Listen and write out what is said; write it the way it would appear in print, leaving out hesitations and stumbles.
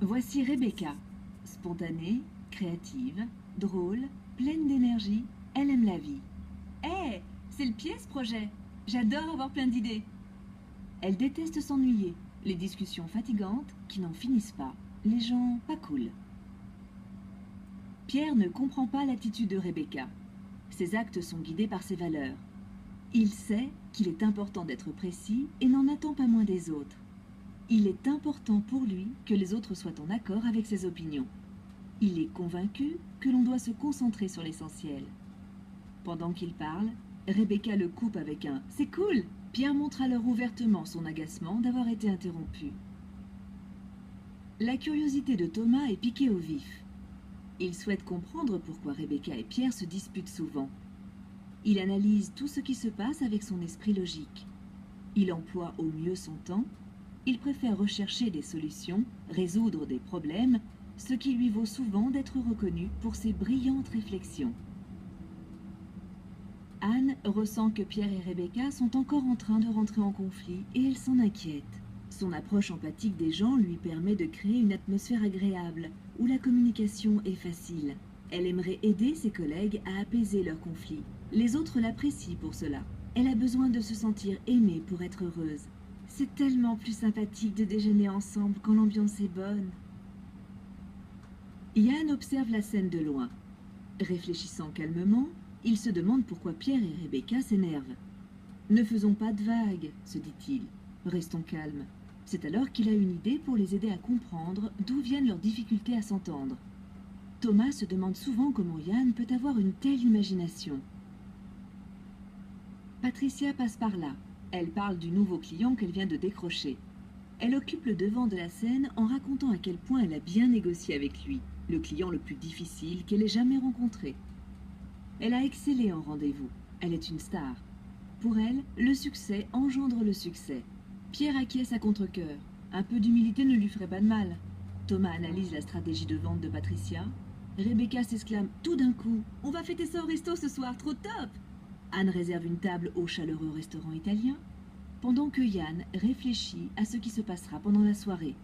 Voici Rebecca. Spontanée, créative, drôle, pleine d'énergie, elle aime la vie. Hé, c'est le pied ce projet. J'adore avoir plein d'idées. Elle déteste s'ennuyer, les discussions fatigantes qui n'en finissent pas, les gens pas cool. Pierre ne comprend pas l'attitude de Rebecca. Ses actes sont guidés par ses valeurs. Il sait qu'il est important d'être précis et n'en attend pas moins des autres. Il est important pour lui que les autres soient en accord avec ses opinions. Il est convaincu que l'on doit se concentrer sur l'essentiel. Pendant qu'il parle, Rebecca le coupe avec un « c'est cool !» Pierre montre alors ouvertement son agacement d'avoir été interrompu. La curiosité de Thomas est piquée au vif. Il souhaite comprendre pourquoi Rebecca et Pierre se disputent souvent. Il analyse tout ce qui se passe avec son esprit logique. Il emploie au mieux son temps. Il préfère rechercher des solutions, résoudre des problèmes, ce qui lui vaut souvent d'être reconnu pour ses brillantes réflexions. Anne ressent que Pierre et Rebecca sont encore en train de rentrer en conflit et elle s'en inquiète. Son approche empathique des gens lui permet de créer une atmosphère agréable, où la communication est facile. Elle aimerait aider ses collègues à apaiser leurs conflits. Les autres l'apprécient pour cela. Elle a besoin de se sentir aimée pour être heureuse. C'est tellement plus sympathique de déjeuner ensemble quand l'ambiance est bonne. Yann observe la scène de loin. Réfléchissant calmement, il se demande pourquoi Pierre et Rebecca s'énervent. « Ne faisons pas de vagues, se dit-il. Restons calmes. » C'est alors qu'il a une idée pour les aider à comprendre d'où viennent leurs difficultés à s'entendre. Thomas se demande souvent comment Yann peut avoir une telle imagination. Patricia passe par là. Elle parle du nouveau client qu'elle vient de décrocher. Elle occupe le devant de la scène en racontant à quel point elle a bien négocié avec lui, le client le plus difficile qu'elle ait jamais rencontré. Elle a excellé en rendez-vous. Elle est une star. Pour elle, le succès engendre le succès. Pierre acquiesce à contre-cœur. Un peu d'humilité ne lui ferait pas de mal. Thomas analyse la stratégie de vente de Patricia. Rebecca s'exclame tout d'un coup « On va fêter ça au resto ce soir, trop top !» Anne réserve une table au chaleureux restaurant italien, pendant que Yann réfléchit à ce qui se passera pendant la soirée.